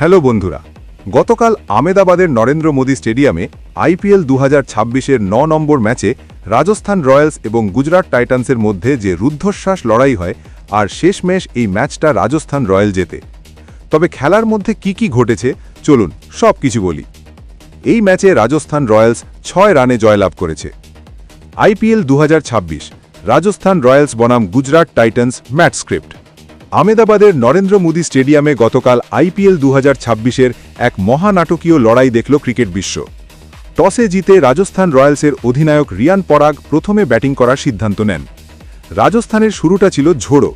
Hello বন্ধুরা, গতকাল আমেদাবাদের নরেন্দ্র মোদী স্টেডিয়ামে আইপিএল 2026-এর 9 নম্বর ম্যাচে রাজস্থান রয়্যালস এবং গুজরাট টাইটান্সের মধ্যে যে রুদ্ধশ্বাস লড়াই হয় আর শেষমেশ এই ম্যাচটা রাজস্থান রয়্যাল জেতে। তবে খেলার মধ্যে কি ঘটেছে চলুন সব কিছু বলি। এই ম্যাচে রাজস্থান রয়্যালস 6 রানে জয়লাভ করেছে। আইপিএল 2026 রাজস্থান রয়্যালস বনাম গুজরাট টাইটান্স ম্যাচ স্ক্রিপ্ট। আমেদাবাদের নরেন্দ্র মোদী স্টেডিয়ামে গতকাল আইপিএল 2026-এর এক মহানাটকীয় লড়াই দেখল ক্রিকেট বিশ্ব। টসে জিতে রাজস্থান রয়্যালসের অধিনায়ক রিয়ান পরাগ প্রথমে ব্যাটিং করার সিদ্ধান্ত নেন। রাজস্থানের শুরুটা ছিল ঝোড়ো।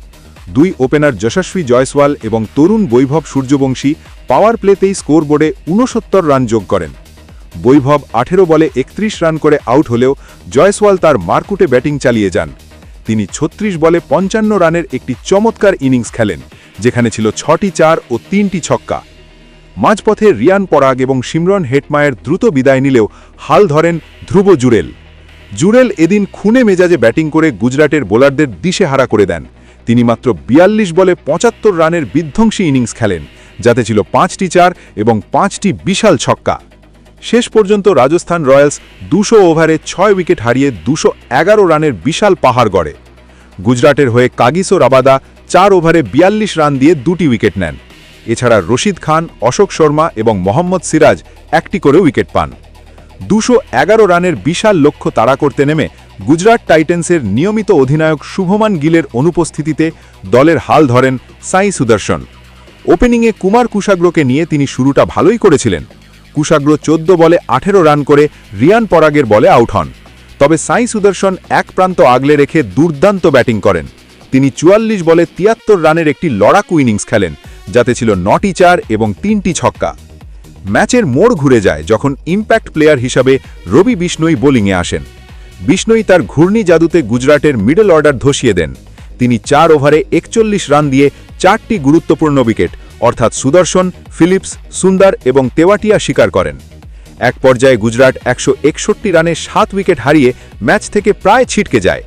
দুই ওপেনার যশস্বী জয়সওয়াল এবং তরুণ বৈভব সূর্যবংশী পাওয়ার প্লেতেই স্কোরবোর্ডে 69 রান যোগ করেন। বৈভব 18 বলে 31 রান করে আউট হলেও জয়সওয়াল তার মারকুটে ব্যাটিং চালিয়ে যান। তিনি 36 বলে 55 রানের একটি চমৎকার ইনিংস খেলেন, যেখানে ছিল 6টি 4 ও 3টি ছক্কা। মাঝপথে রিয়ান পরাগ এবং সিমরন হেটমায়ের দ্রুত বিদায় নিলেও হাল ধরেন ধ্রুব জুরেল এদিন খুনে মেজাজে ব্যাটিং করে গুজরাটের বোলারদের দিশেহারা করে দেন। তিনি মাত্র 42 বলে 75 রানের বিধ্বংসী ইনিংস খেলেন, যাতে ছিল 5টি 4 এবং 5টি বিশাল ছক্কা। শেষ পর্যন্ত রাজস্থান রয়্যালস 200 ওভারে 6 উইকেট হারিয়ে 211 রানের বিশাল পাহাড় গড়ে। গুজরাটের হয়ে কাগিসো রাবাদা 4 ওভারে 42 রান দিয়ে 2টি উইকেট নেন। এছাড়া রশিদ খান, অশোক শর্মা এবং মোহাম্মদ সিরাজ 1টি করে উইকেট পান। 211 রানের বিশাল লক্ষ্য তাড়া করতে নেমে গুজরাট টাইটান্সের নিয়মিত অধিনায়ক শুভমান গিলের অনুপস্থিতিতে দলের হাল ধরেন সাই সুদর্শন। ওপেনিংয়ে কুমার কুশাগ্রকে নিয়ে তিনি শুরুটা ভালোই করেছিলেন। কুশাগ্র 14 বলে 18 রান করে রিয়ান পরাগের বলে আউট হন। তবে সাই সুদর্শন এক প্রান্ত আগলে রেখে দুর্দান্ত ব্যাটিং করেন। তিনি 44 বলে 73 রানের একটি লড়াকু ইনিংস খেলেন, যাতে ছিল 9টি 4 এবং 3টি ছক্কা। ম্যাচের মোড় ঘুরে যায় যখন ইম্প্যাক্ট প্লেয়ার হিসাবে রবি বিষ্ণই বোলিংয়ে আসেন। বিষ্ণই তার ঘূর্ণি জাদুতে গুজরাটের মিডল অর্ডার ধসিয়ে দেন। তিনি 4 ওভারে 41 রান দিয়ে 4টি গুরুত্বপূর্ণ উইকেট অর্থাৎ সুদর্শন, ফিলিপস, সুন্দর এবং তেওয়াটিয়া শিকার করেন। এক পর্যায়ে গুজরাট 161 রানে 7 উইকেট হারিয়ে ম্যাচ থেকে প্রায় ছিটকে যায়।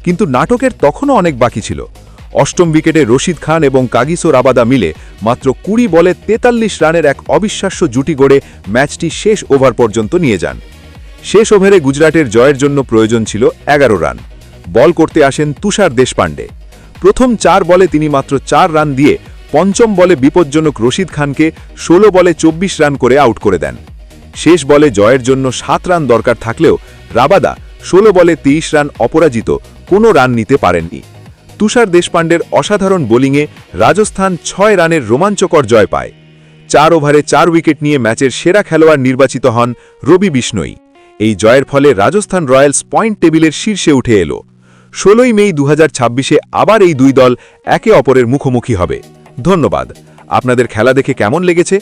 কিন্তু নাটকের তখনও অনেক বাকি ছিল। অষ্টম উইকেটে রশিদ খান এবং কাগিসো রাবাদা মিলে মাত্র 20 বলে 43 রানের এক অবিশ্বাস্য জুটি গড়ে ম্যাচটি শেষ ওভার পর্যন্ত নিয়ে যান। শেষ ওভারে গুজরাটের জয়ের জন্য প্রয়োজন ছিল 11 রান। বল করতে আসেন তুষার দেশপান্ডে। প্রথম 4 বলে তিনি মাত্র 4 রান দিয়ে পঞ্চম বলে বিপজ্জনক রশিদ খানকে 16 বলে 24 রান করে আউট করে দেন। শেষ বলে জয়ের জন্য 7 রান দরকার থাকলেও রাবাদা 16 বলে 23 রান অপরাজিত কোনো রান নিতে পারেননি। তুষার দেশপান্ডের অসাধারণ বোলিংয়ে রাজস্থান 6 রানের রোমাঞ্চকর জয় পায়। 4 ওভারে 4 উইকেট নিয়ে ম্যাচের সেরা খেলোয়াড় নির্বাচিত হন রবি বিষ্ণই। এই জয়ের ফলে রাজস্থান রয়্যালস পয়েন্ট টেবিলের শীর্ষে উঠে এলো। 16 মে 2026-এ আবার এই দুই দল একে অপরের মুখোমুখি হবে। ধন্যবাদ। আপনাদের খেলা দেখে কেমন লেগেছে